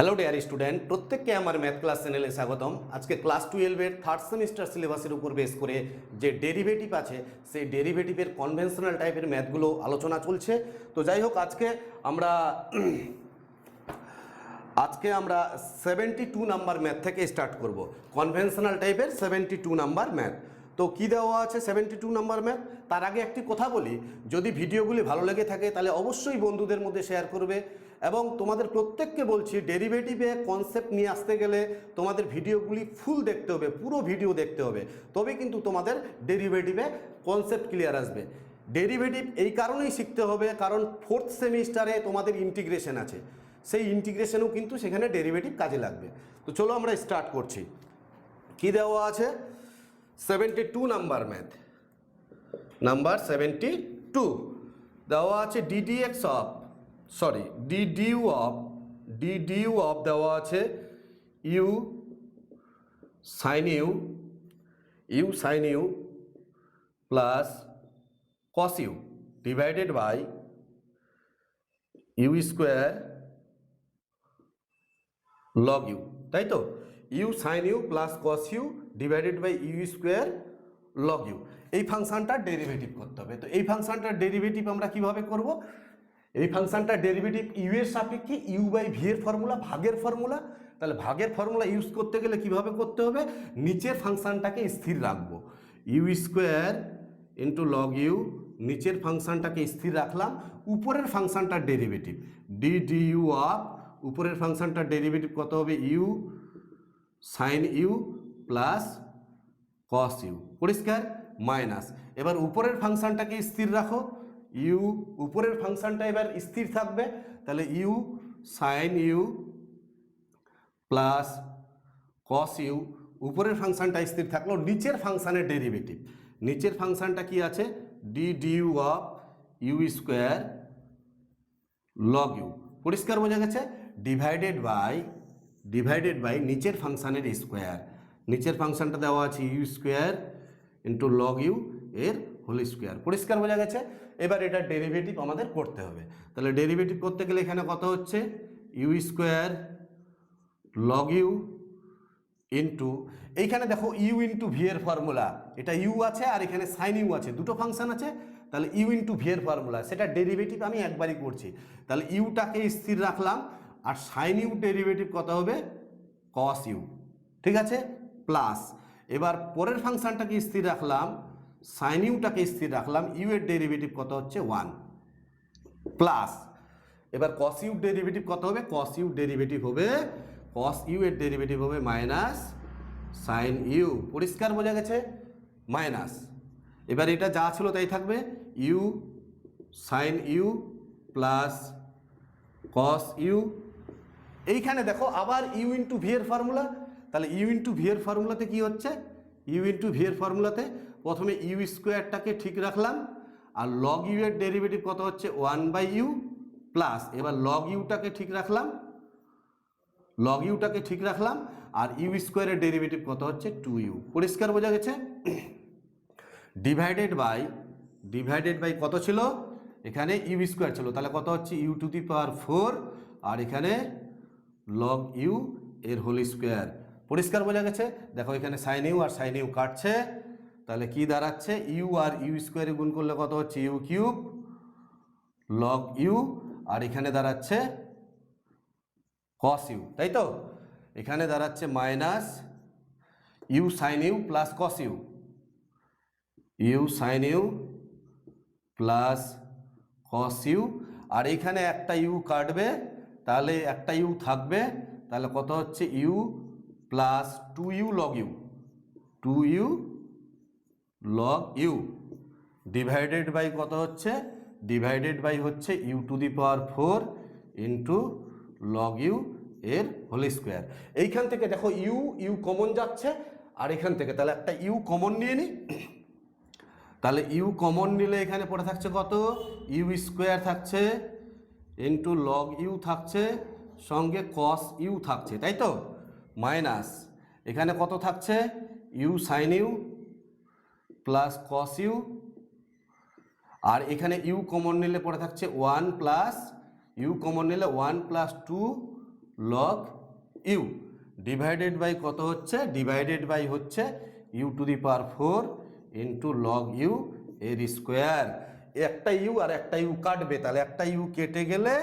Hello dear student, প্রত্যেককে আমার math class চ্যানেলে স্বাগতম। আজকে ক্লাস 12-এর থার্ড সেমিস্টার সিলেবাসের উপর বেস করে যে ডেরিভেটিভ আছে সেই ডেরিভেটিভের কনভেনশনাল টাইপের ম্যাথগুলো আলোচনা চলছে। তো যাই হোক, আজকে আমরা 72 নাম্বার ম্যাথ থেকে স্টার্ট করব। কনভেনশনাল টাইপের 72 নাম্বার ম্যাথ। তো কি দেওয়া আছে 72 নাম্বার ম্যাথ? তার আগে একটি কথা বলি, যদি ভিডিওগুলি ভালো লেগে থাকে তাহলে অবশ্যই বন্ধুদের মধ্যে শেয়ার করবে। এবং তোমাদের প্রত্যেককে বলছি, ডেরিভেটিভে কনসেপ্ট নিয়ে আসতে গেলে তোমাদের ভিডিওগুলি ফুল দেখতে হবে, পুরো ভিডিও দেখতে হবে, তবে কিন্তু তোমাদের ডেরিভেটিভে কনসেপ্ট ক্লিয়ার আসবে। ডেরিভেটিভ এই কারণেই শিখতে হবে কারণ ফোর্থ সেমিস্টারে তোমাদের ইন্টিগ্রেশন আছে, সেই ইন্টিগ্রেশনও কিন্তু সেখানে ডেরিভেটিভ কাজে লাগবে। তো চলো আমরা স্টার্ট করছি। কি দেওয়া আছে? 72 নাম্বার ম্যাথ, নাম্বার 72 দেওয়া আছে ডিডিউ অফ দেওয়া আছে u sine u plus cos u divided by u square log u, তাই তো? U sine u plus cos u divided by u square log u. এই ফাংশনটার ডেরিভেটিভ করতে হবে। তো এই ফাংশনটার ডেরিভেটিভ আমরা কিভাবে করব? এই ফাংশনটার ডেরিভেটিভ ইউ এর সাপেক্ষে ইউ বাই ভি এর ফর্মুলা, ভাগের ফর্মুলা। তাহলে ভাগের ফর্মুলা ইউজ করতে গেলে কিভাবে করতে হবে? নিচের ফাংশনটাকে স্থির রাখবো, u square into log u, নিচের ফাংশনটাকে স্থির রাখলাম, উপরের ফাংশনটার derivative d d u of, উপরের ফাংশনটার ডেরিভেটিভ কত হবে? U sine u plus cos u, পরিষ্কার, মাইনাস। এবার উপরের ফাংশনটাকে স্থির রাখো, ইউ, উপরের ফাংশনটা এবার স্থির থাকবে, তাহলে u sine u plus cos u, উপরের ফাংশনটা স্থির থাকলো। নিচের ফাংশনের ডেরিভেটিভ, নিচের ফাংশনটা কি আছে? D du of u square log u, পরিষ্কার বোঝা গেছে? ডিভাইডেড বাই নিচের ফাংশনের স্কোয়ার, নিচের ফাংশনটা দেওয়া আছে u square into log u এর হোল স্কোয়ার, পরিষ্কার বোঝা গেছে? এবার এটার ডেরিভেটিভ আমাদের করতে হবে। তাহলে ডেরিভেটিভ করতে গেলে এখানে কত হচ্ছে? U square log u into, এইখানে দেখো ইউ ইন্টু ভি এর ফর্মুলা, এটা ইউ আছে আর এখানে সাইন ইউ আছে, দুটো ফাংশন আছে, তাহলে ইউ ইন্টু ভি এর ফর্মুলা, সেটা ডেরিভেটিভ আমি একবারই করছি। তাহলে ইউটাকে স্থির রাখলাম, আর সাইন ইউ ডেরিভেটিভ কত হবে? কস ইউ, ঠিক আছে, প্লাস। এবার পরের ফাংশনটাকে স্থির রাখলাম, সাইন ইউটাকে স্থির রাখলাম, ইউ এর ডেরিভেটিভ কত হচ্ছে? 1 প্লাস। এবার কস ইউ ডেরিভেটিভ কত হবে? কস ইউ ডেরিভেটিভ হবে, কস ইউ এর ডেরিভেটিভ হবে মাইনাস সাইন ইউ, পরিষ্কার বোঝা গেছে? মাইনাস। এবার এটা যা ছিল তাই থাকবে, u sine u plus cos u. এইখানে দেখো আবার ইউ ইন্টু ভি এর ফর্মুলা, তাহলে ইউ ইন্টু ভি এর ফর্মুলাতে কি হচ্ছে? ইউ ইন্টু ভি এর ফর্মুলাতে প্রথমে ইউ স্কোয়ারটাকে ঠিক রাখলাম, আর লগ ইউ এর ডেরিভেটিভ কত হচ্ছে? 1 বাই ইউ প্লাস। এবার লগ ইউটাকে ঠিক রাখলাম, আর ইউ স্কোয়ারের ডেরিভেটিভ কত হচ্ছে? 2u, পরিষ্কার বোঝা গেছে? ডিভাইডেড বাই কত ছিল? এখানে ইউ স্কোয়ার ছিল, তাহলে কত হচ্ছে? ইউ টু দি পাওয়ার 4, আর এখানে লগ ইউ এর হোল স্কোয়ার, পরিষ্কার বোঝা গেছে? দেখো এখানে সাইন ইউ আর সাইন ইউ কাটছে, তাহলে কি দাঁড়াচ্ছে? ইউ আর ইউ স্কোয়ারে গুণ করলে কত হচ্ছে? ইউ কিউব লগ ইউ, আর এখানে দাঁড়াচ্ছে কস ইউ, তাই তো? এখানে দাঁড়াচ্ছে minus u sine u plus cos u, u sine u plus cos u, আর এখানে একটা ইউ কাটবে, তাহলে একটা ইউ থাকবে, তাহলে কত হচ্ছে? U plus 2u log u divided by কত হচ্ছে? ডিভাইডেড বাই হচ্ছে u to the power 4 into log u এর হোল স্কোয়ার। এইখান থেকে দেখো ইউ কমন যাচ্ছে, আর এখান থেকে তাহলে একটা ইউ কমন নিয়ে নিই, তাহলে ইউ কমন নিলে এখানে পড়ে থাকছে কত? ইউ স্কোয়ার থাকছে ইন্টু লগ ইউ থাকছে, সঙ্গে কস ইউ থাকছে, তাই তো? মাইনাস এখানে কত থাকছে? U sine u plus cos u, আর এখানে ইউ কমন নিলে পড়ে থাকছে 1 প্লাস, ইউ কমন নিলে 1 plus 2 log u divided by কত হচ্ছে, ডিভাইডেড বাই হচ্ছে u to the power 4 into log u এর স্কোয়ার। একটা ইউ আর একটা ইউ কাটবে, তাহলে একটা ইউ কেটে গেলে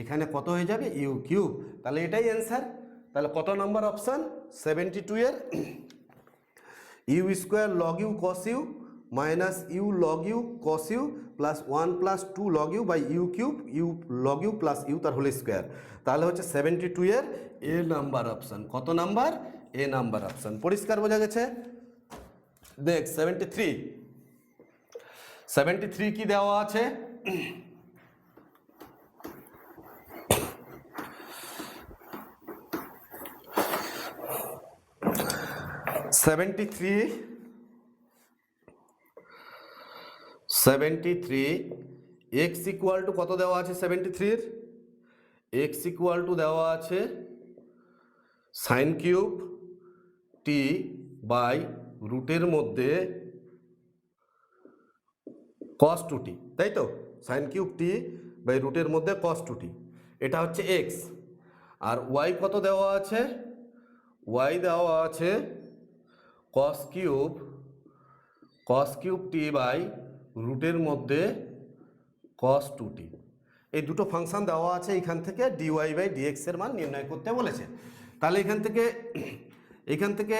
এখানে কত হয়ে যাবে, ইউ কিউব। তাহলে এটাই অ্যান্সার। তাহলে কত নম্বর অপশান, 72 এর u square log u cos u minus u log u cos u plus 1 plus 2 log u by u cube u log u plus u তার হোল স্কোয়ার। তাহলে হচ্ছে 72 এর এ নাম্বার অপশান। কত number, A number option. পরিষ্কার বোঝা গেছে? দেখ 73 কি দেওয়া আছে, 73 এক্স ইকুয়াল টু কত দেওয়া আছে, 73 এক্স ইকুয়াল টু দেওয়া আছে সাইন কিউব টি বাই রুটের মধ্যে কস টু টি, তাই তো? সাইন কিউব টি বাই রুটের মধ্যে কস টু টি, এটা হচ্ছে এক্স। আর ওয়াই কত দেওয়া আছে, ওয়াই দেওয়া আছে কস কিউব টি বাই রুটের মধ্যে কস টু টি। এই দুটো ফাংশন দেওয়া আছে, এখান থেকে ডিওয়াই বাই ডিএক্স এর মান নির্ণয় করতে বলেছে। তাহলে এখান থেকে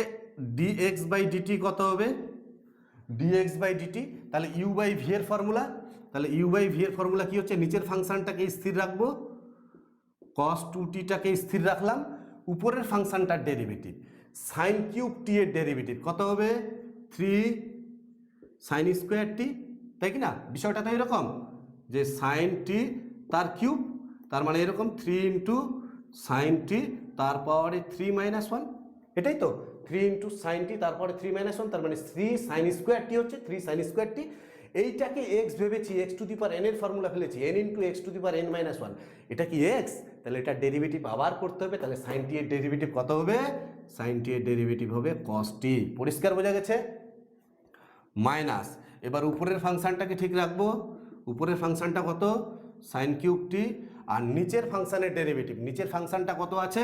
ডিএক্স বাই ডিটি কত হবে, ডিএক্স বাই ডিটি। তাহলে ইউ বাই ভি এর ফর্মুলা, তাহলে ইউ বাই ভি এর ফর্মুলা কি হচ্ছে, নিচের ফাংশনটাকে স্থির রাখবো, কস টু টিটাকে স্থির রাখলাম, উপরের ফাংশনটার ডেরিভেটিভ সাইন কিউব টি এর ডেরিভেটিভ কত হবে, 3 সাইন স্কোয়ার টি, তাই কি না? বিষয়টা তো এরকম যে সাইন টি তার কিউব, তার মানে এরকম 3 ইন্টু সাইন টি তার পাওয়ারে 3 মাইনাস 1, এটাই তো 3 ইন্টু সাইন টি তারপরে 3 মাইনাস 1, তার মানে 3 সাইন স্কোয়ার টি হচ্ছে 3 সাইন স্কোয়ার টি। এইটাকে এক্স ভেবেছি, x to the power N এর ফর্মুলা ফেলেছি, N into x to the power n minus 1, এটা কি এক্স, তাহলে এটা ডেরিভেটিভ আবার করতে হবে। তাহলে সাইন টি এর ডেরিভেটিভ কত হবে, সাইন টি এর ডেরিভেটিভ হবে কস টি। পরিষ্কার বোঝা গেছে? মাইনাস, এবার উপরের ফাংশনটাকে ঠিক রাখবো, উপরের ফাংশনটা কত, সাইন কিউব টি, আর নিচের ফাংশনের ডেরিভেটিভ, নিচের ফাংশনটা কত আছে,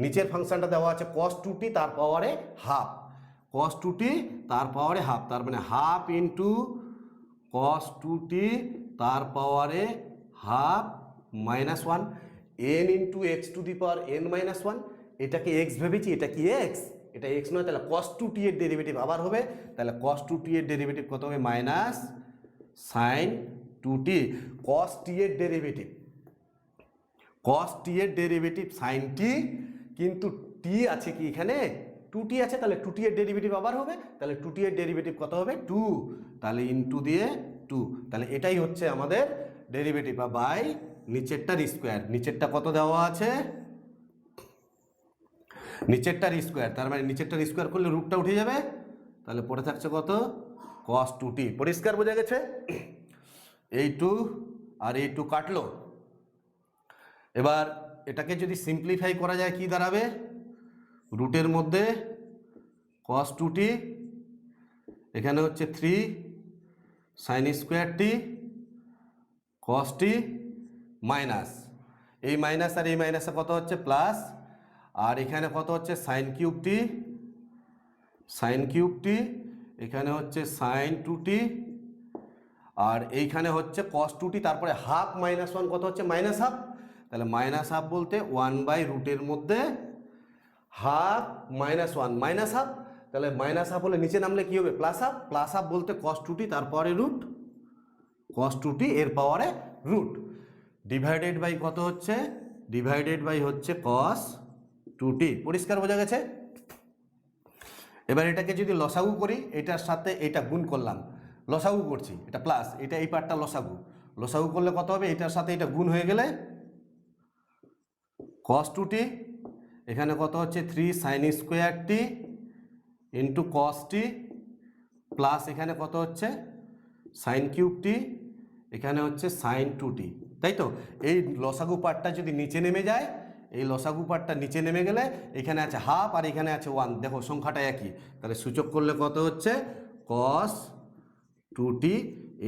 নিচের ফাংশনটা দেওয়া আছে কস টু টি তার পাওয়ারে হাফ, কস টু টি তার পাওয়ারে হাফ, তার মানে হাফ ইন্টু কস টু টি তার পাওয়ারে half minus 1 N into x to the power n minus 1। এটাকে এক্স ভেবেছি, এটা কি এক্স, এটা এক্স নয়, তাহলে কস টু টি এর ডেরিভেটিভ আবার হবে, তাহলে কস টু টি এর ডেরিভেটিভ কত হবে, মাইনাস সাইন টু টি। কস টি এর ডেরিভেটিভ, কস টি এর ডেরিভেটিভ সাইন টি, কিন্তু টি আছে কি এখানে, টু টি আছে, তাহলে টু টি এর ডেরিভেটিভ আবার হবে, তাহলে টু টি এর ডেরিভেটিভ কত হবে, 2, তাহলে ইনটু দিয়ে 2, তাহলে এটাই হচ্ছে আমাদের ডেরিভেটিভ বা বাই নিচেরটার স্কোয়ার। নিচেরটা কত দেওয়া আছে, নিচেরটার স্কোয়ার, তার মানে নিচেরটার স্কোয়ার করলে রুটটা উঠে যাবে, তাহলে পড়ে থাকছে কত, কস টু টি। পরিষ্কার বোঝা গেছে? এই 2 আর এই 2 কাটলো। এবার এটাকে যদি সিম্পলিফাই করা যায় কি দাঁড়াবে, রুটের মধ্যে কস টু টি, এখানে হচ্ছে 3 সাইন স্কোয়ার টি কস টি মাইনাস, এই মাইনাস আর এই মাইনাসে কত হচ্ছে প্লাস, আর এখানে কত হচ্ছে sine cube t, sine cube টি, এখানে হচ্ছে সাইন টু টি, আর এইখানে হচ্ছে কস টু টি, তারপরে হাফ মাইনাস 1 কত হচ্ছে মাইনাস হাফ, তাহলে মাইনাস হাফ বলতে 1 বাই রুটের মধ্যে হাফ মাইনাস 1 মাইনাস হাফ, তাহলে মাইনাস হাফ হলে নিচে নামলে কি হবে, প্লাস হাফ, প্লাস হাফ বলতে কস টু টি তারপরে রুট, কস টু টি এর পাওয়ারে রুট, ডিভাইডেড বাই কত হচ্ছে, ডিভাইডেড বাই হচ্ছে কস টু টি। পরিষ্কার বোঝা গেছে? এবার এটাকে যদি লসাগু করি, এটার সাথে এটা গুণ করলাম, লসাগু করছি, এটা প্লাস, এটা এই পার্টটা লসাগু, লসাগু করলে কত হবে, এটার সাথে এটা গুণ হয়ে গেলে কস টু টি, এখানে কত হচ্ছে 3 sine square t into cos টি, প্লাস এখানে কত হচ্ছে সাইন কিউব টি, এখানে হচ্ছে সাইন টু টি, তাই তো? এই লসাগু পার্টটা যদি নিচে নেমে যায়, এই লসাগু পার্টটা নিচে নেমে গেলে এখানে আছে হাফ আর এখানে আছে 1, দেখো সংখ্যাটা একই, তাহলে সূচক করলে কত হচ্ছে কস টু টি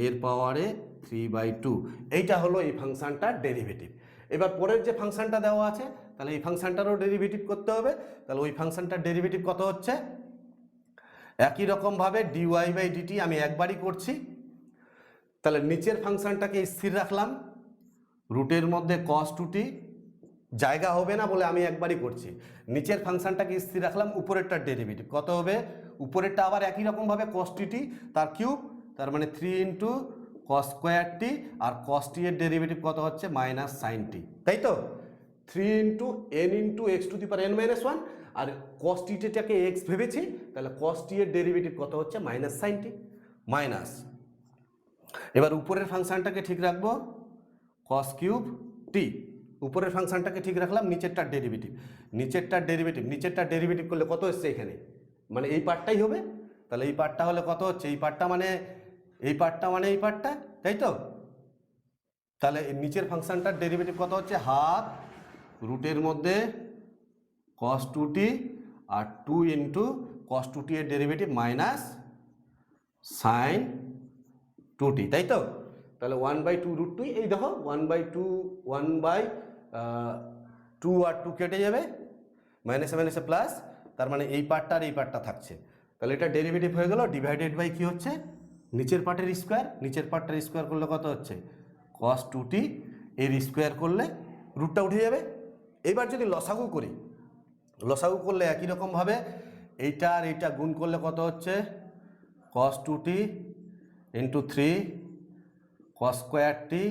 এর পাওয়ারে 3/2। এইটা হলো এই ফাংশনটার ডেরিভেটিভ। এবার পরের যে ফাংশনটা দেওয়া আছে তাহলে এই ফাংশনটারও ডেরিভেটিভ করতে হবে। তাহলে ওই ফাংশনটার ডেরিভেটিভ কত হচ্ছে, একই রকমভাবে ডিওয়াই বাই ডিটি আমি একবারই করছি। তাহলে নিচের ফাংশনটাকে স্থির রাখলাম, রুটের মধ্যে কস টুটি, জায়গা হবে না বলে আমি একবারই করছি। নিচের ফাংশনটাকে স্থির রাখলাম, উপরেরটার ডেরিভেটিভ কত হবে, উপরেরটা আবার একই রকমভাবে কস টিটি তার কিউব, তার মানে 3 ইন্টু কস স্কোয়ার টি, আর কস টি এর ডেরিভেটিভ কত হচ্ছে মাইনাস সাইন টি, তাই তো 3 into n into x to the power n minus one, আর কস টিটাকে এক্স ভেবেছি, তাহলে কস টি এর ডেরিভেটিভ কত হচ্ছে মাইনাস সাইন টি মাইনাস। এবার উপরের ফাংশনটাকে ঠিক রাখবো, কস কিউব টি, উপরের ফাংশনটাকে ঠিক রাখলাম, নিচেরটার ডেরিভেটিভ করলে কত এসছে এখানে, মানে এই পার্টটাই হবে। তাহলে এই পার্টটা হলে কত হচ্ছে, এই পার্টটা মানে এই পার্টটা, তাই তো। তাহলে নিচের ফাংশনটার ডেরিভেটিভ কত হচ্ছে, হাফ রুটের মধ্যে কস টু টি আর 2 ইন্টু কস টু টি এর ডেরিভেটিভ মাইনাস সাইন টু টি, তাই তো। তাহলে 1/2 রুট 2, এই দেখো 1/2 1/2 আর 2 কেটে যাবে, মাইনাসে মাইনাসে প্লাস, তার মানে এই পার্টটা আর এই পার্টটা থাকছে। তাহলে এটা ডেরিভেটিভ হয়ে গেল, ডিভাইডেড বাই কি হচ্ছে নিচের পার্টের স্কোয়ার, নিচের পার্টটার স্কোয়ার করলে কত হচ্ছে কস টু টি, এর স্কোয়ার করলে রুটটা উঠে যাবে। এবার যদি লসাগু করি, লসাগু করলে একই রকমভাবে এইটা আর এইটা গুণ করলে কত হচ্ছে কস টু টি ইন্টু 3 কস স্কোয়ার টি,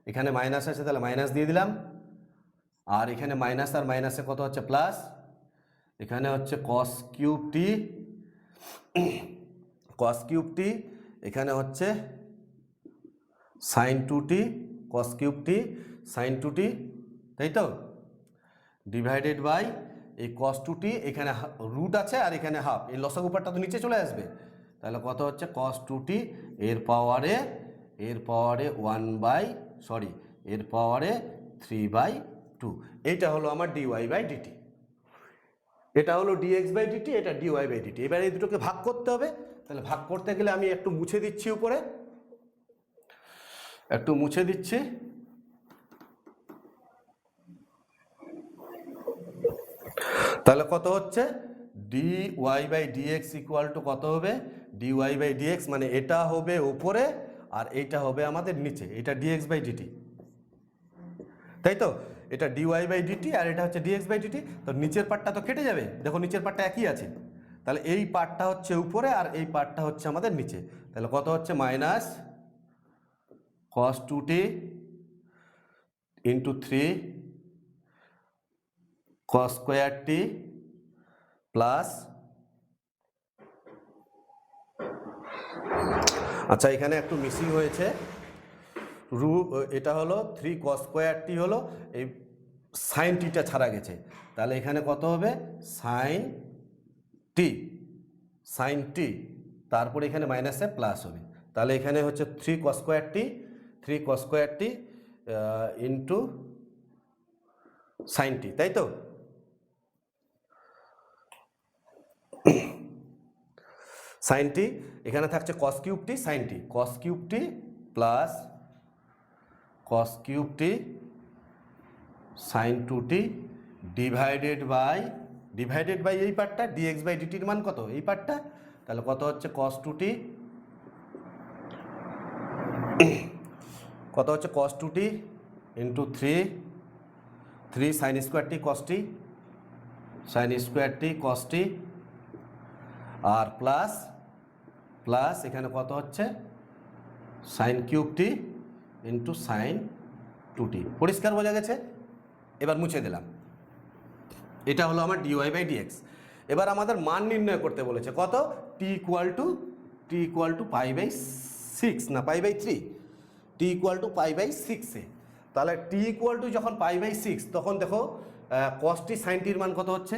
এখানে মাইনাস আছে তাহলে মাইনাস দিয়ে দিলাম, আর এখানে মাইনাস আর মাইনাসে কত হচ্ছে প্লাস, এখানে হচ্ছে কস কিউব টি, এখানে হচ্ছে সাইন টু টি, cos cube t sine two টি, তাই তো, ডিভাইডেড বাই এই কস টু টি, এখানে রুট আছে আর এখানে হাফ, এই লসাগু পার্টটা তো নিচে চলে আসবে, তাহলে কত হচ্ছে কস টু টি এর পাওয়ারে 3/2, এইটা হলো আমার ডিওয়াই বাই ডিটি, এটা হলো ডিএক্স বাই ডিটি, এটা ডিওয়াই বাই ডিটি। এবার এই দুটোকে ভাগ করতে হবে, তাহলে ভাগ করতে গেলে আমি একটু মুছে দিচ্ছি, উপরে একটু মুছে দিচ্ছি, তাহলে কত হচ্ছে dy by dx equal to কত হবে, ডিওয়াই বাই ডিএক্স মানে এটা হবে উপরে আর এইটা হবে আমাদের নিচে, এটা ডিএক্স বাই ডিটি, তাই তো, এটা ডিওয়াই বাই ডিটি আর এটা হচ্ছে ডিএক্স বাই ডিটি। তো নিচের পার্টটা তো কেটে যাবে, দেখো নিচের পার্টটা একই আছে, তাহলে এই পার্টটা হচ্ছে উপরে আর এই পার্টটা হচ্ছে আমাদের নিচে, তাহলে কত হচ্ছে মাইনাস কস টু টি ইন্টু 3 কস স্কোয়ার টি প্লাস, আচ্ছা এখানে একটু মিসিং হয়েছে, এটা হলো 3 কস স্কোয়ার টি হলো, এই সাইন টিটা ছাড়া গেছে, তাহলে এখানে কত হবে সাইন টি, তারপরে এখানে মাইনাসে প্লাস হবে, তাহলে এখানে হচ্ছে 3 cos square t into sine t, তাই তো। সাইন টি, এখানে থাকছে cos cube t sine t, cos cube t plus cos cube t sine two t divided by এই পার্টটা ডিএক্স বাই ডিটির মান কত এই পার্টটা, তাহলে কত হচ্ছে কস টু টি, কত হচ্ছে কস টু টি ইন্টু 3 সাইন স্কোয়ার টি কস টি, আর প্লাস এখানে কত হচ্ছে সাইন কিউব টি ইন্টু সাইন টু টি, পরিষ্কার বোঝা গেছে। এবার মুছে দিলাম, এটা হলো আমার ডিওয়াই বাই ডিএক্স। এবার আমাদের মান নির্ণয় করতে বলেছে কত, টি ইকুয়াল টু π/6 না π/3, টি ইকুয়াল টু π/6 এ, তাহলে টি ইকুয়াল টু যখন π/6 তখন দেখো কস টি সাইন টির মান কত হচ্ছে,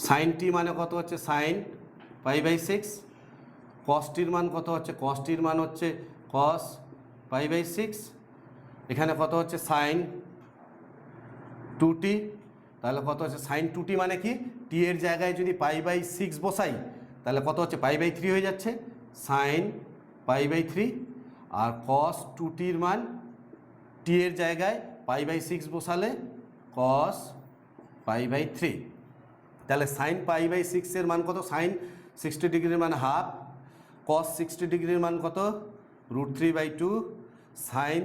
সাইন টি মানে কত হচ্ছে সাইন π/6, কস টির মান কত হচ্ছে, কস টির মান হচ্ছে কস π/6, এখানে কত হচ্ছে সাইন টু টি, তাহলে কত হচ্ছে সাইন টু টি মানে কি, টি এর জায়গায় যদি π/6 বসাই তাহলে কত হচ্ছে π/3 হয়ে যাচ্ছে, সাইন π/3, আর কস টু টির মান টি এর জায়গায় π/6 বসালে cos π/3। তাহলে সাইন π/6 এর মান কত? সাইন 60 ডিগ্রির মান হাফ, cos 60 ডিগ্রির মান কত? √3/2, সাইন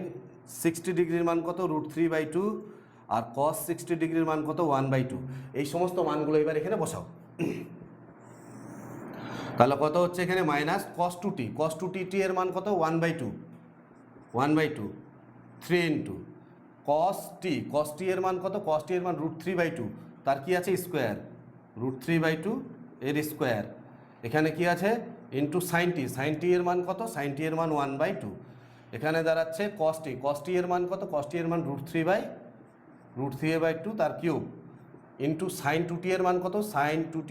60 ডিগ্রির মান কত? √3/2, আর cos 60 ডিগ্রির মান কত? 1/2। এই সমস্ত মানগুলো এবার এখানে বসাও। তাহলে কত হচ্ছে এখানে? Minus cos 2t, cos 2t এর মান কত? 1/2, 3 ইন্টু cos t এর মান কত? cos t এর মান √3/2, তার কি আছে? স্কোয়ার, √3/2 এর স্কোয়ার। এখানে কি আছে? ইন্টু সাইন t এর মান কত? সাইন t এর মান 1/2। এখানে দাঁড়াচ্ছে cos t এর মান কত? cos t এর মান √3/2 তার কিউব, ইন্টু সাইন 2t এর মান কত? সাইন 2t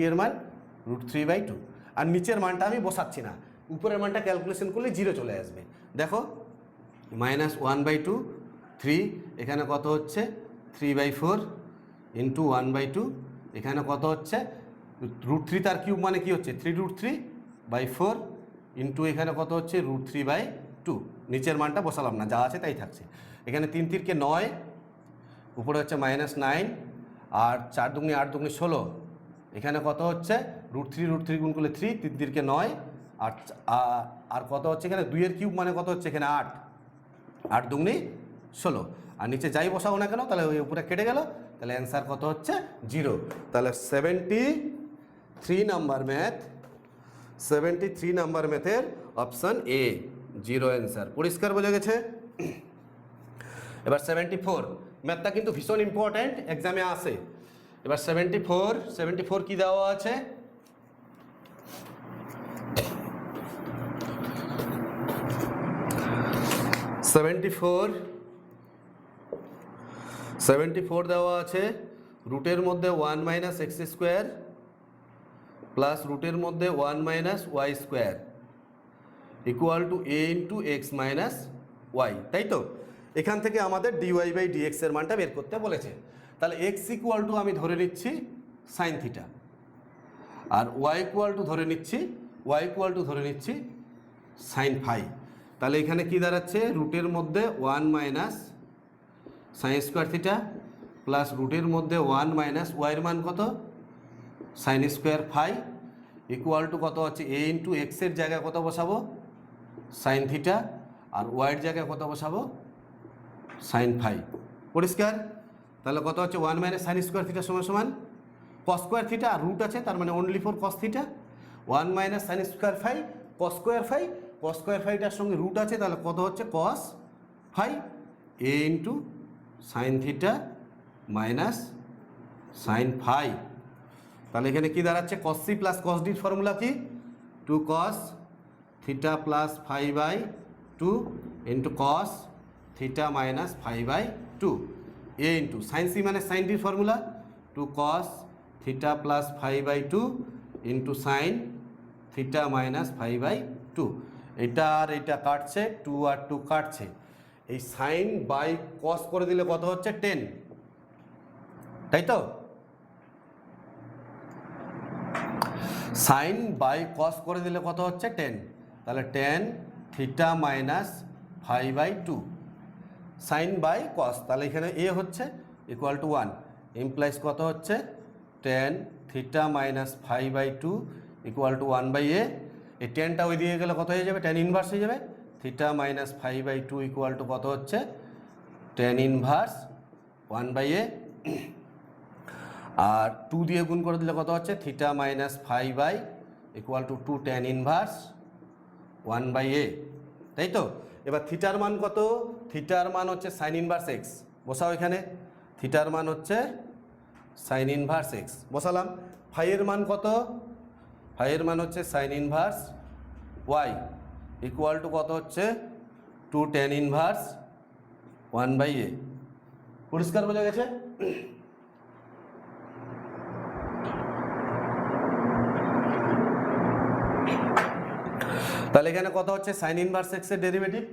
এর মান √3/2। আর নিচের মানটা আমি বসাচ্ছি না, উপরের মানটা ক্যালকুলেশন করলে 0 চলে আসবে। দেখো -1/2, 3, এখানে কত হচ্ছে? 3/4 ইন্টু 1/2, এখানে কত হচ্ছে? √3 তার কিউব মানে কি হচ্ছে? 3√3/4 ইন্টু এখানে কত হচ্ছে? √3/2। নিচের মানটা বসালাম না, যা আছে তাই থাকছে। এখানে 3 3 9, উপরে হচ্ছে -9, আর 4 দুগুণে 8 দুগুণে 16, এখানে কত হচ্ছে? √3 গুণ করলে 3, 3 3 9, আর কত হচ্ছে এখানে? 2 এর কিউব মানে কত হচ্ছে এখানে? 8, 8 দুগুণে 16, আর নিচে যাই বসাও না কেন তাহলে ওই উপরে কেটে গেল, তাহলে অ্যান্সার কত হচ্ছে? 0। তাহলে 73 নাম্বার ম্যাথের অপশান এ 0 অ্যান্সার। পরিষ্কার বোঝা গেছে? এবার 74 ম্যাথটা কিন্তু ভীষণ ইম্পর্ট্যান্ট, এক্সামে আসে। এবার 74 কি দেওয়া আছে? সেভেন্টি ফোর দেওয়া আছে রুটের মধ্যে 1 - x² প্লাস রুটের মধ্যে 1 - y² equal to a into x minus y, তাই তো? এখান থেকে আমাদের dy/dx এর মানটা বের করতে বলেছে। তাহলে x ইকুয়াল টু আমি ধরে নিচ্ছি সাইন থিটা, আর y ইকুয়াল টু ধরে নিচ্ছি সাইন ফাই। তাহলে এখানে কি দাঁড়াচ্ছে? রুটের মধ্যে 1 - sin² থিটা প্লাস রুটের মধ্যে 1 - y এর মান কত? sin² ফাই ইকুয়াল টু কত হচ্ছে? a ইন্টু x এর জায়গায় কত বসাবো? সাইন থিটা, আর ওয়াইয়ের জায়গায় কত বসাবো? Sine phi. পরিষ্কার? তাহলে কত হচ্ছে? 1 - sin² থিটা সমান cos² থিটা, আর রুট আছে তার মানে only for cos theta. 1 - sin² phi cos² ফাইটার সঙ্গে রুট আছে, তাহলে কত হচ্ছে? cos phi a into sine theta minus sine phi. তাহলে এখানে কি দাঁড়াচ্ছে? cos c plus cos d formula কি? 2 cos থিটা প্লাস ফাই/2 ইন্টু cos থিটা মাইনাস ফাই/2 a ইন্টু সাইন c মানে সাইন ডির ফর্মুলা 2 cos থিটা প্লাস ফাই/2 ইন্টু সাইন থিটা মাইনাস ফাই/2। এটা আর এটা কাটছে, 2 আর 2 কাটছে। এই সাইন বাই কস করে দিলে কত হচ্ছে? 10, তাই তো? সাইন বাই কস করে দিলে কত হচ্ছে? 10। তাহলে 10 থিটা মাইনাস ফাই/2 সাইন বাই কস, তাহলে এখানে এ হচ্ছে ইকুয়াল টু 1, ইমপ্লাইজ কত হচ্ছে? 10 থিটা মাইনাস ফাই/2 ইকুয়াল টু 1/a। এই 10টা ওই দিকে গেলে কত হয়ে যাবে? tan ইনভার্স হয়ে যাবে। থিটা মাইনাস ফাই/2 ইকুয়াল টু কত হচ্ছে? tan ইনভার্স 1/a, আর 2 দিয়ে গুণ করে দিলে কত হচ্ছে? Theta minus phi equal to 2 tan inverse 1/a, তাই তো? এবার থিটার মান কত? থিটার মান হচ্ছে সাইন ইনভার্স x, বসাও এখানে। থিটার মান হচ্ছে সাইন ইনভার্স x, বসালাম। ফাইয়ের মান কত? ফাইয়ের মান হচ্ছে sign inverse y equal to কত হচ্ছে? 2 tan ইনভার্স 1/a। পরিষ্কার বোঝা গেছে? তাহলে এখানে কত হচ্ছে? সাইন ইনভার্স x এর ডেরিভেটিভ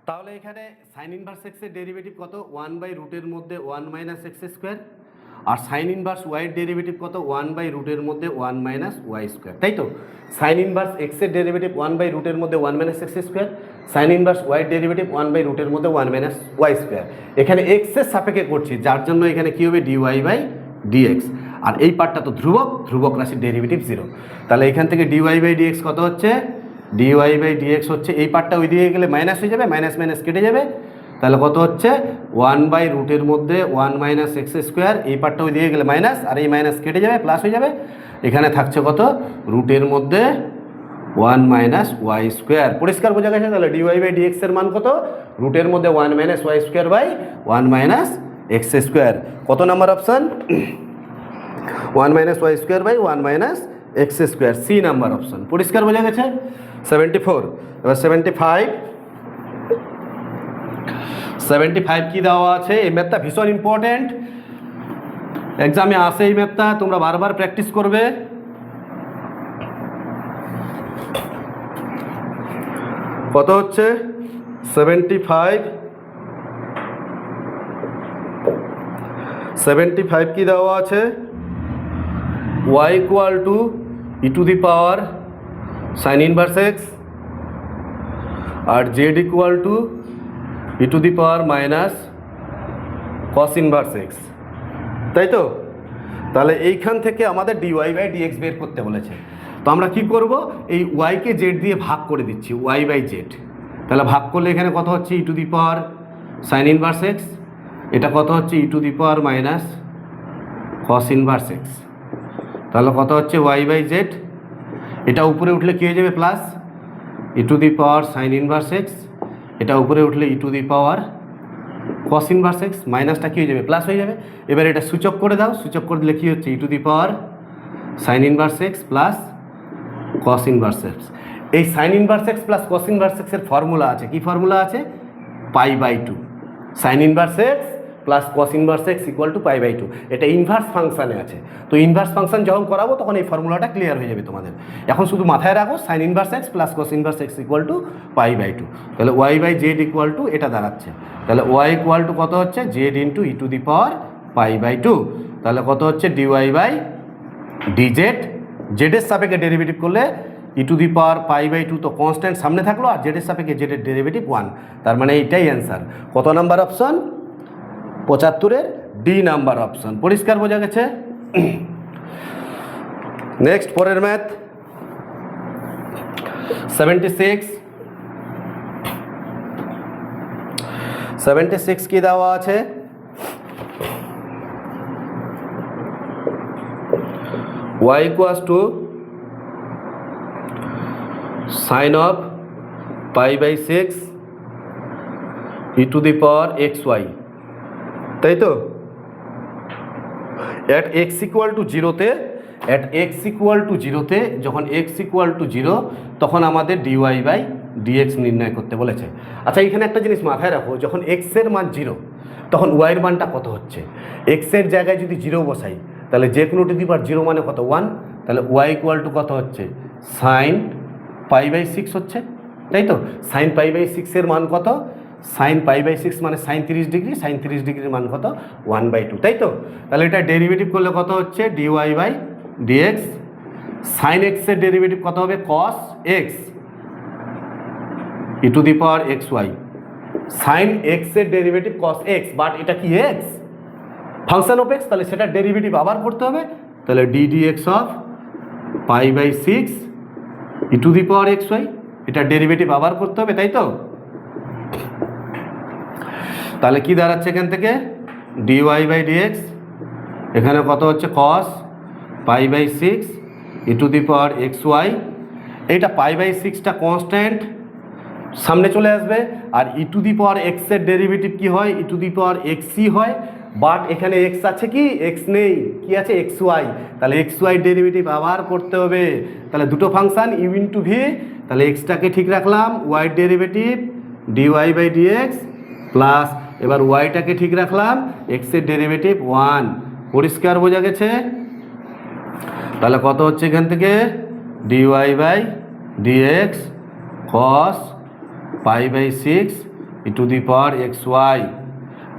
তাহলে এখানে সাইন ইনভার্স x এর ডেরিভেটিভ কত? 1/রুটের মধ্যে 1 - x² আর সাইন ইনভার্স ওয়াইয়ের ডেরিভেটিভ কত 1/রুটের মধ্যে 1 মাইনাস ওয়াই স্কোয়ার, তাই তো। সাইন ইনভার্স এক্সের ডেরিভেটিভ 1/রুটের মধ্যে 1 minus x square, sign inverse ওয়াইয়ের ডেরিভেটিভ 1/রুটের মধ্যে 1 মাইনাস ওয়াই স্কোয়ার। এখানে এক্সের সাপেক্ষে করছি, যার জন্য এখানে কী হবে dy/dx। আর এই পার্টটা তো ধ্রুবক, ধ্রুবক রাশির ডেরিভেটিভ 0। তাহলে এখান থেকে dy/dx কত হচ্ছে, dy/dx হচ্ছে, এই পার্টটা ওই দিকে গেলে মাইনাস হয়ে যাবে, মাইনাস মাইনাস কেটে যাবে, তাহলে কত হচ্ছে 1/রুটের মধ্যে 1 মাইনাস এক্স স্কোয়ার, এই পার্টটা ওই দিকে গেলে মাইনাস, আর এই মাইনাস কেটে যাবে, প্লাস হয়ে যাবে। এখানে থাকছে কত, রুটের মধ্যে 1 মাইনাস ওয়াই স্কোয়ার। পরিষ্কার বোঝা গেছে? তাহলে dy/dx এর মান কত, রুটের মধ্যে 1 minus y square by 1 minus x square. কত number option? 1 minus y square by 1 minus x square, c number option. পরিষ্কার বোঝা গেছে? 74। এবার 75 কি দেওয়া আছে? এই ম্যাথটা ভীষণ ইম্পর্টেন্ট, এক্সামে আসে এই ম্যাথটা, তোমরা বারবার প্র্যাকটিস করবে। কত হচ্ছে 75 কি দেওয়া আছে? y equal to e to the power sine inverse x, আর z equal to e to the power minus cos inverse x, তাই তো। তাহলে এইখান থেকে আমাদের dy/dx বের করতে বলেছে। তো আমরা কি করব, এই ওয়াইকে জেড দিয়ে ভাগ করে দিচ্ছি, y/z। তাহলে ভাগ করলে এখানে কত হচ্ছে, e to the power sine inverse x, এটা কত হচ্ছে e to the power minus cos inverse x. তাহলে কত হচ্ছে y/z, এটা উপরে উঠলে কী হয়ে যাবে, plus e to the power sine inverse x, এটা উপরে উঠলে e to the power cos inverse x, মাইনাসটা কী হয়ে যাবে, প্লাস হয়ে যাবে। এবার এটা সূচক করে দাও, সূচক করে দিলে কী হচ্ছে, e to the power sine inverse x plus cos inverse x. এই sine inverse x plus cos inverse এক্সের ফর্মুলা আছে, কি ফর্মুলা আছে, π/2। Sine inverse x plus cos inverse x equal to π/2। এটা ইনভার্স ফাংশানে আছে। তো ইনভার্স ফাংশন যখন করাবো তখন এই ফর্মুলাটা ক্লিয়ার হয়ে যাবে তোমাদের। এখন শুধু মাথায় রাখো sine inverse x plus cos inverse x equal to π/2। তাহলে y/z ইকুয়াল টু এটা দাঁড়াচ্ছে। তাহলে y ইকুয়াল টু কত হচ্ছে, z into e to the power π/2। তাহলে কত হচ্ছে dy/dz, জেডের সাপেক্ষে ডেরিভেটিভ করলে ই টু দি পাওয়ার π/2 তো কনস্ট্যান্ট সামনে থাকলো, আর জেডের সাপেক্ষে জেডের ডেরিভেটিভ 1। তার মানে এইটাই অ্যান্সার। কত নাম্বার অপশন? 75-এর ডি নাম্বার অপশন। পরিষ্কার বোঝা গেছে? নেক্সট পরের ম্যাথ 76 কি দেওয়া আছে, y equals to sine of π/6 e to the power xy, তাই তো। অ্যাট এক্স ইকুয়াল টু জিরোতে, যখন x ইকুয়াল টু 0 তখন আমাদের dy/dx নির্ণয় করতে বলেছে। আচ্ছা, এখানে একটা জিনিস মাথায় রাখো, যখন x এর মান 0 তখন y এর মানটা কত হচ্ছে। x এর জায়গায় যদি 0 বসাই তাহলে যে কোনো টু দি পাওয়ার 0 মানে কত, 1। তাহলে y ইকুয়াল টু কত হচ্ছে, সাইন π/6 হচ্ছে, তাই তো। সাইন π/6 এর মান কত, সাইন π/6 মানে সাইন 30 ডিগ্রি, সাইন 30 ডিগ্রির মান কত, 1/2, তাই তো। তাহলে এটা ডেরিভেটিভ করলে কত হচ্ছে, dy/dx। সাইন এক্স এর ডেরিভেটিভ কত হবে, cos x e to the power xy। সাইন এক্স এর ডেরিভেটিভ কস এক্স, বাট এটা কি এক্স, ফাংশন অফ এক্স, তাহলে সেটা ডেরিভেটিভ আবার করতে হবে। তাহলে ddx of π/6 e to the power xy, এটা ডেরিভেটিভ আবার করতে হবে, তাই তো। তাহলে কি দাঁড়াচ্ছে এখান থেকে, dy/dx এখানে কত হচ্ছে, cos π/6 e to the power xy। এইটা π/6টা কনস্ট্যান্ট সামনে চলে আসবে, আর e to the power x এর ডেরিভেটিভ কি হয়, e to the power xy হয়। বাট এখানে এক্স আছে কি, এক্স নেই, কি আছে, xy। তাহলে xy ডেরিভেটিভ আবার করতে হবে। তাহলে দুটো ফাংশন u ইন্টু ভি, তাহলে এক্সটাকে ঠিক রাখলাম, ওয়াই ডেরিভেটিভ dy/dx প্লাস, এবার ওয়াইটাকে ঠিক রাখলাম, এক্স এর ডেরিভেটিভ 1। পরিষ্কার বোঝা গেছে? তাহলে কত হচ্ছে এখান থেকে, dy/dx cos π/6 e to the power xy,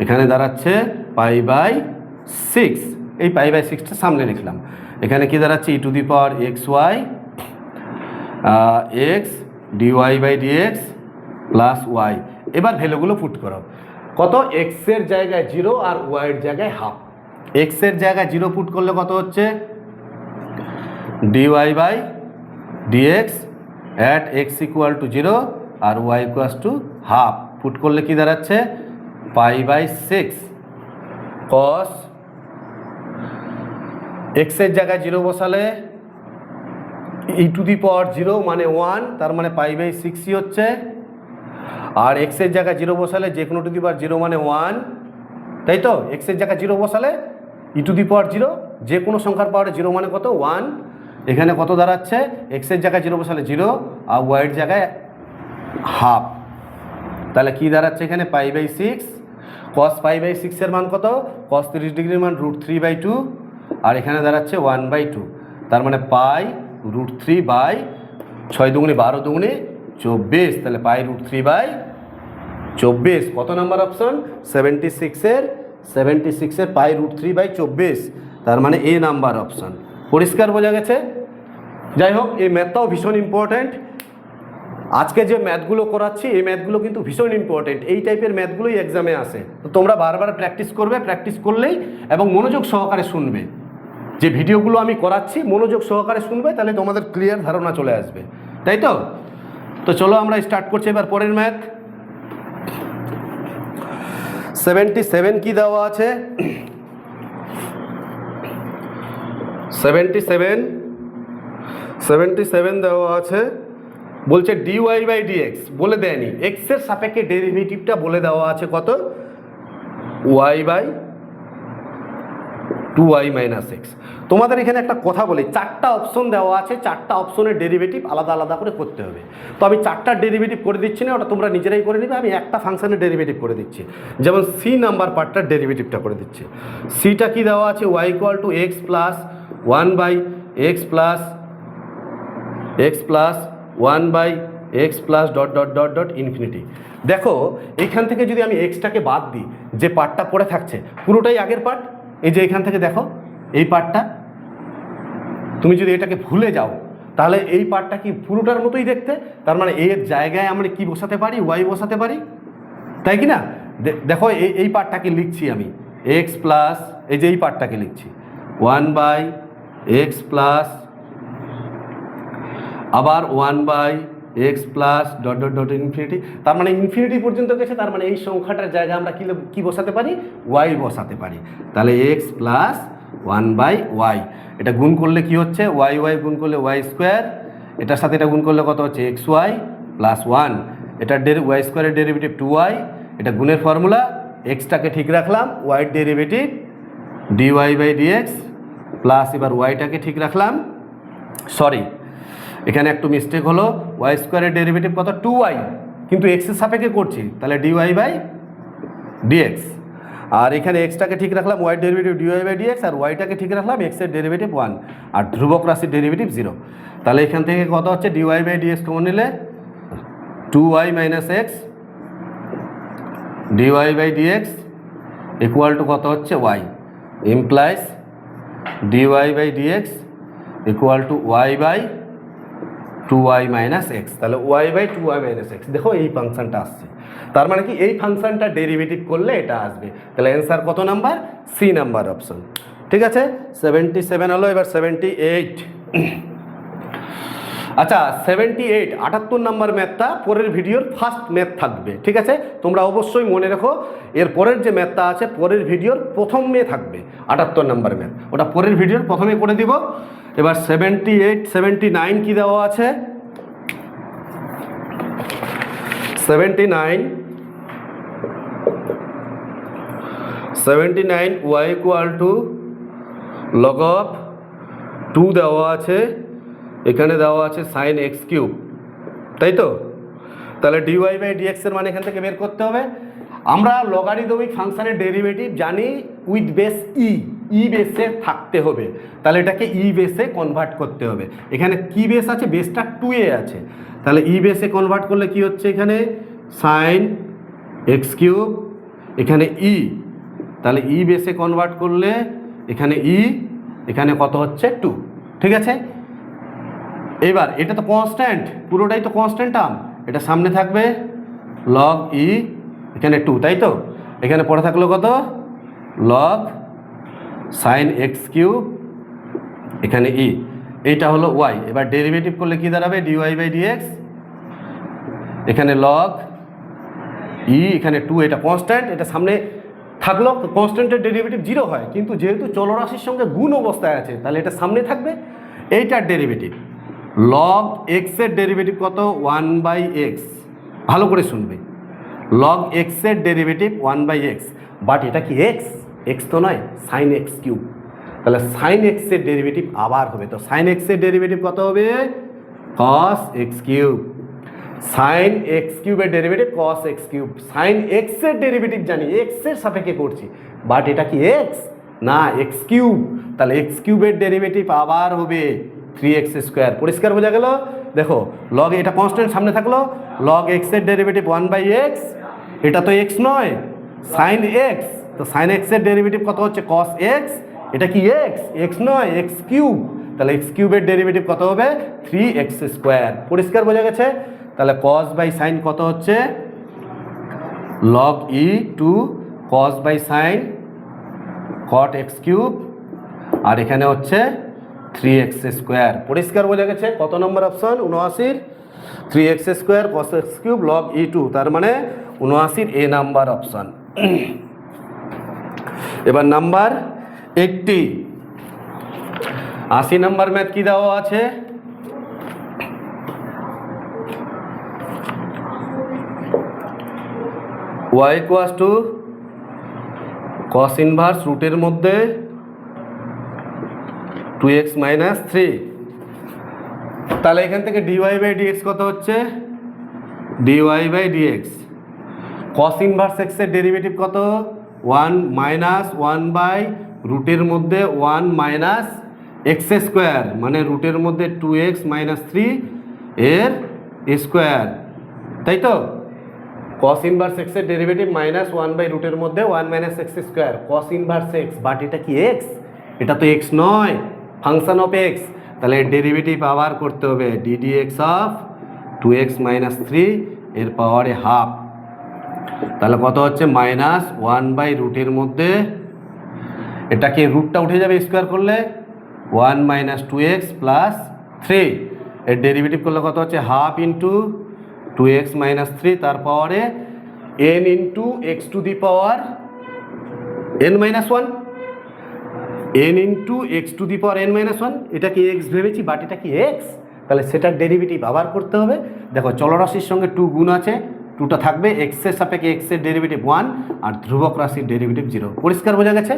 এখানে দাঁড়াচ্ছে π/6। এই পাই বাই সিক্সটা সামনে লিখলাম। এখানে কি দাঁড়াচ্ছে e to the power x y x dy by dx plus y. এবার ভ্যালুগুলো পুট করো। কত? এক্সের জায়গায় 0 আর ওয়াইয়ের জায়গায় হাফ। এক্সের জায়গায় 0 পুট করলে কত হচ্ছে dy by dx at x equal to 0 আর y equal to half. Put করলে কি দাঁড়াচ্ছে পাই বাই 6 কস এক্সের জায়গায় 0 বসালে ই টু দি পাওয়ার 0 মানে 1, তার মানে পাই বাই 6ই হচ্ছে। আর এক্সের জায়গায় 0 বসালে যে কোনো টু দি পাওয়ার 0 মানে 1, তাই তো? এক্সের জায়গায় 0 বসালে ই টু দি পাওয়ার 0 যে কোনো সংখ্যার পাওয়ারে 0 মানে কত 1। এখানে কত দাঁড়াচ্ছে এক্সের জায়গায় 0 বসালে 0 আর ওয়াইয়ের জায়গায় হাফ। তাহলে কি দাঁড়াচ্ছে এখানে pi by 6 cos pi by 6 এর মান কত? কস 30 ডিগ্রির মান √3/2 আর এখানে দাঁড়াচ্ছে 1/2, তার মানে পাই √3/6 দুগুণে 12 দুগুণে 24, তাহলে পাই √3/24। কত নাম্বার অপশন? 76 এর পাই √3/24, তার মানে এ নাম্বার অপশন। পরিষ্কার বোঝা গেছে? যাই হোক, এই ম্যাথটাও ভীষণ ইম্পর্ট্যান্ট। আজকে যে ম্যাথগুলো করাচ্ছি এই ম্যাথগুলো কিন্তু ভীষণ ইম্পর্টেন্ট। এই টাইপের ম্যাথগুলোই এক্সামে আসে, তো তোমরা বারবার প্র্যাকটিস করবে, প্র্যাকটিস করলেই এবং মনোযোগ সহকারে শুনবে। যে ভিডিওগুলো আমি করাচ্ছি মনোযোগ সহকারে শুনবে, তাহলে তোমাদের ক্লিয়ার ধারণা চলে আসবে, তাই তো? তো চলো আমরা স্টার্ট করছি এবার পরের ম্যাথ। 77 কি দেওয়া আছে? 77 দেওয়া আছে, বলছে ডিওয়াই বাই ডিএক্স বলে দেয়নি, এক্সের সাপেক্ষে ডেরিভেটিভটা বলে দেওয়া আছে কত? Y by 2y minus x. তোমাদের এখানে একটা কথা বলি, 4টা অপশন দেওয়া আছে, 4টা অপশনের ডেরিভেটিভ আলাদা আলাদা করে করতে হবে। তো আমি 4টার ডেরিভেটিভ করে দিচ্ছি না, ওটা তোমরা নিজেরাই করে নিবে। আমি একটা ফাংশনের ডেরিভেটিভ করে দিচ্ছি, যেমন সি নাম্বার পার্টটার ডেরিভেটিভটা করে দিচ্ছি। সিটা কি দেওয়া আছে? Y equal to x plus 1 by x plus 1 by x plus dot dot dot dot infinity. দেখো এইখান থেকে যদি আমি এক্সটাকে বাদ দিই, যে পার্টটা পড়ে থাকছে পুরোটাই আগের পার্ট। এই যে এখান থেকে দেখো এই পার্টটা, তুমি যদি এটাকে ভুলে যাও তাহলে এই পার্টটা কি পুরোটার মতোই দেখতে, তার মানে এর জায়গায় আমরা কি বসাতে পারি? ওয়াই বসাতে পারি, তাই কি না? দেখো এই পার্টটাকে লিখছি আমি এক্স প্লাস, এই যে এই পার্টটাকে লিখছি 1 বাই এক্স প্লাস আবার 1 by x plus dot dot dot infinity, তার মানে ইনফিনিটি পর্যন্ত গেছে, তার মানে এই সংখ্যাটার জায়গায় আমরা কি বসাতে পারি? ওয়াই বসাতে পারি। তাহলে এক্স প্লাস 1 বাই ওয়াই, এটা গুণ করলে কি হচ্ছে? ওয়াই গুণ করলে ওয়াই স্কোয়ার, এটার সাথে এটা গুণ করলে কত হচ্ছে? এক্স ওয়াই প্লাস 1, এটার ওয়াই স্কোয়ারের ডেরিভেটিভ 2y, এটা গুণের ফর্মুলা, এক্সটাকে ঠিক রাখলাম, ওয়াইয়ের derivative dy by dx plus এবার ওয়াইটাকে ঠিক রাখলাম, সরি এখানে একটু মিস্টেক হলো, ওয়াই স্কোয়ারের ডেরিভেটিভ কত? 2y, কিন্তু এক্সের সাপেক্ষে করছি, তাহলে ডিওয়াই বাই ডিএক্স। আর এখানে এক্সটাকে ঠিক রাখলাম, y derivative dy by dx, আর ওয়াইটাকে ঠিক রাখলাম, এক্সের ডেরিভেটিভ 1 আর ধ্রুবক রাশির ডেরিভেটিভ 0। তাহলে এখান থেকে কত হচ্ছে? ডিওয়াই বাই ডিএক্স কমন নিলে 2y minus x dy by dx equal to কত হচ্ছে? Y, implies dy by dx equal to y by 2y minus x. তাহলে y by 2y minus x, দেখো এই ফাংশনটা আসছে, তার মানে কি এই ফাংশনটা ডেরিভেটিভ করলে এটা আসবে। তাহলে অ্যান্সার কত নাম্বার? C number option. ঠিক আছে, 77 হলো। এবার 78। আচ্ছা 78 78 নাম্বার ম্যাথটা পরের ভিডিওর ফার্স্ট ম্যাথ থাকবে, ঠিক আছে? তোমরা অবশ্যই মনে রেখো, এর পরের যে ম্যাথটা আছে পরের ভিডিওর প্রথমে থাকবে 78 নাম্বার ম্যাথ, ওটা পরের ভিডিওর প্রথমে করে দিব। এবার 78 79 কি দেওয়া আছে? 79 y equal to log of 2 দেওয়া আছে, এখানে দেওয়া আছে সাইন এক্স কিউব, তাই তো? তাহলে ডিওয়াই বাই ডিএক্স এর মানে এখান থেকে বের করতে হবে। আমরা লগারিদমিক ফাংশনের ডেরিভেটিভ জানি উইথ বেস ই বেসে থাকতে হবে, তাহলে এটাকে ই বেসে কনভার্ট করতে হবে। এখানে কি বেস আছে? বেসটা 2a আছে, তাহলে ই বেসে কনভার্ট করলে কি হচ্ছে? এখানে সাইন এক্স কিউব, এখানে ই, তাহলে ই বেসে কনভার্ট করলে এখানে ই, এখানে কত হচ্ছে 2, ঠিক আছে। এবার এটা তো কনস্ট্যান্ট, পুরোটাই তো কনস্ট্যান্ট টার্ম, এটা সামনে থাকবে লগ ই, এখানে 2, তাই তো। এখানে পড়ে থাকলো কত, লগ সাইন এক্স কিউব, এখানে ই, এইটা হলো ওয়াই। এবার ডেরিভেটিভ করলে কি দাঁড়াবে, ডিওয়াই বাই ডিএক্স, এখানে লগ ই, এখানে 2, এটা কনস্ট্যান্ট, এটা সামনে থাকলো, কনস্ট্যান্টের ডেরিভেটিভ 0 হয়, কিন্তু যেহেতু চলরাশির সঙ্গে গুণ অবস্থায় আছে তাহলে এটা সামনে থাকবে। এইটার ডেরিভেটিভ লগ এক্সের ডেরিভেটিভ কত, 1/x, ভালো করে শুনবে, লগ এক্সের ডেরিভেটিভ 1/x, বাট এটা কি এক্স, এক্স তো নয়, সাইন এক্স কিউব, তাহলে সাইন এক্সের ডেরিভেটিভ আবার হবে, তো সাইন এক্সের ডেরিভেটিভ কত হবে, cos x cube, sine x কিউবের derivative cos x cube, sine এক্সের ডেরিভেটিভ জানি এক্সের সাপেক্ষে করছি, বাট এটা কি এক্স না, এক্স কিউব, তাহলে এক্স কিউবের ডেরিভেটিভ আবার হবে 3x²। পরিষ্কার বোঝা গেল। দেখো লগ, এটা কনস্ট্যান্ট সামনে থাকলো, লগ এক্সের ডেরিভেটিভ 1/x, এটা তো এক্স নয়, সাইন এক্স, তো সাইন এক্সের ডেরিভেটিভ কত হচ্ছে, কস এক্স, এটা কি এক্স, এক্স নয়, এক্স কিউব, তাহলে এক্স কিউবের ডেরিভেটিভ কত হবে, 3x²। পরিষ্কার বোঝা গেছে। তাহলে কস বাই সাইন কত হচ্ছে, log e 2 cos by sine cot x cube, আর এখানে হচ্ছে 3x²। পরিষ্কার বোঝা গেছে। কত number option, 79, 3x² cos x cube log e 2, তার মানে 79 এ নাম্বার অপশন। এবার নাম্বার 80, 80 নাম্বার ম্যাথ কি দেওয়া আছে, y equals to cos inverse রুটের মধ্যে 2x - 3, তাহলে এখান থেকে ডিওয়াই বাই ডিএক্স কত হচ্ছে, dy by dx, cos inverse x এর ডেরিভেটিভ কত, 1 - 1 বাই রুটের মধ্যে 1 - x², মানে রুটের মধ্যে 2x - 3 এর স্কোয়ার, তাই তো। কস ইনভার্স এক্স এর ডেরিভেটিভ -1 বাই রুটের মধ্যে 1 - x², cos inverse x, but এটা কি এক্স, এটা তো এক্স নয়, ফাংশন অফ এক্স, তাহলে ডেরিভেটিভ আবার করতে হবে, ddx অফ 2x - 3 এর পাওয়ারে হাফ, তাহলে কত হচ্ছে, -1 বাই রুটের মধ্যে, এটাকে রুটটা উঠে যাবে স্কোয়ার করলে, 1 - 2x + 3, এর ডেরিভেটিভ করলে কত হচ্ছে, হাফ ইন্টু 2x - 3 তার পাওয়ারে n into x two the power n - 1, n into x to the power n - 1, এটা কি এক্স ভেবেছি, বাট এটা কি এক্স, তাহলে সেটার ডেরিভেটিভ আবার করতে হবে। দেখো চলরাশির সঙ্গে 2 গুণ আছে, 2টা থাকবে, এক্সের সাপেক্ষে এক্সের ডেরিভেটিভ 1 আর ধ্রুবক রাশির ডেরিভেটিভ 0। পরিষ্কার বোঝা গেছে।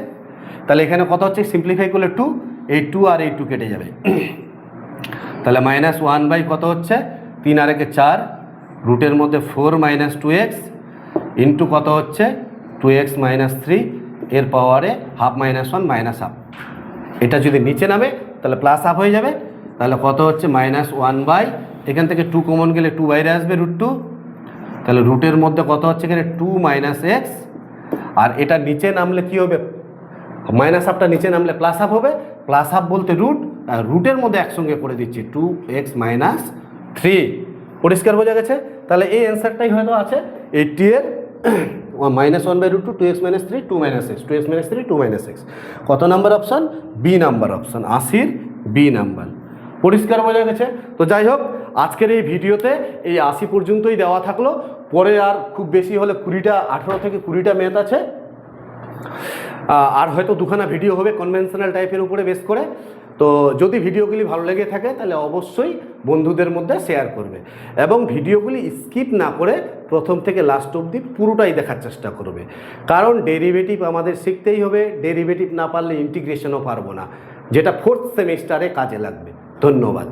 তাহলে এখানে কত হচ্ছে, সিম্পলিফাই করলে 2, এই 2 আর এই 2 কেটে যাবে, তাহলে -1 বাই কত হচ্ছে, 3 আর 1 4, রুটের মধ্যে 4 - 2x ইন্টু কত হচ্ছে, 2x - 3 এর পাওয়ারে হাফ -1 - হাফ, এটা যদি নিচে নামে তাহলে প্লাস হাফ হয়ে যাবে, তাহলে কত হচ্ছে, -1 বাই, এখান থেকে 2 কমন গেলে 2 বাইরে আসবে, √2, তাহলে রুটের মধ্যে কত হচ্ছে, এখানে 2 - x, আর এটা নিচে নামলে কি হবে, মাইনাস হাফটা নিচে নামলে প্লাস হাফ হবে, প্লাস হাফ বলতে রুট, আর রুটের মধ্যে একসঙ্গে করে দিচ্ছি 2x - 3। পরিষ্কার বোঝা গেছে। তাহলে এই অ্যান্সারটাই হয়তো আছে 80 এর, -1 by √2, 2x - 3 2 - x, 2x - 3 2 - x, কত number option, B number option, 80 B number. পরিষ্কার বোঝা গেছে। তো যাই হোক, আজকের এই ভিডিওতে এই 80 পর্যন্তই দেওয়া থাকলো, পরে আর খুব বেশি হলে 20টা, 18 থেকে 20টা ম্যাথ আছে, আর হয়তো 2খানা ভিডিও হবে কনভেনশনাল টাইপের উপরে বেস করে। তো যদি ভিডিওগুলি ভালো লেগে থাকে তাহলে অবশ্যই বন্ধুদের মধ্যে শেয়ার করবে, এবং ভিডিওগুলি স্কিপ না করে প্রথম থেকে লাস্ট অবধি পুরোটাই দেখার চেষ্টা করবে, কারণ ডেরিভেটিভ আমাদের শিখতেই হবে, ডেরিভেটিভ না পারলে ইন্টিগ্রেশনও পারবো না, যেটা 4th সেমিস্টারে কাজে লাগবে। ধন্যবাদ।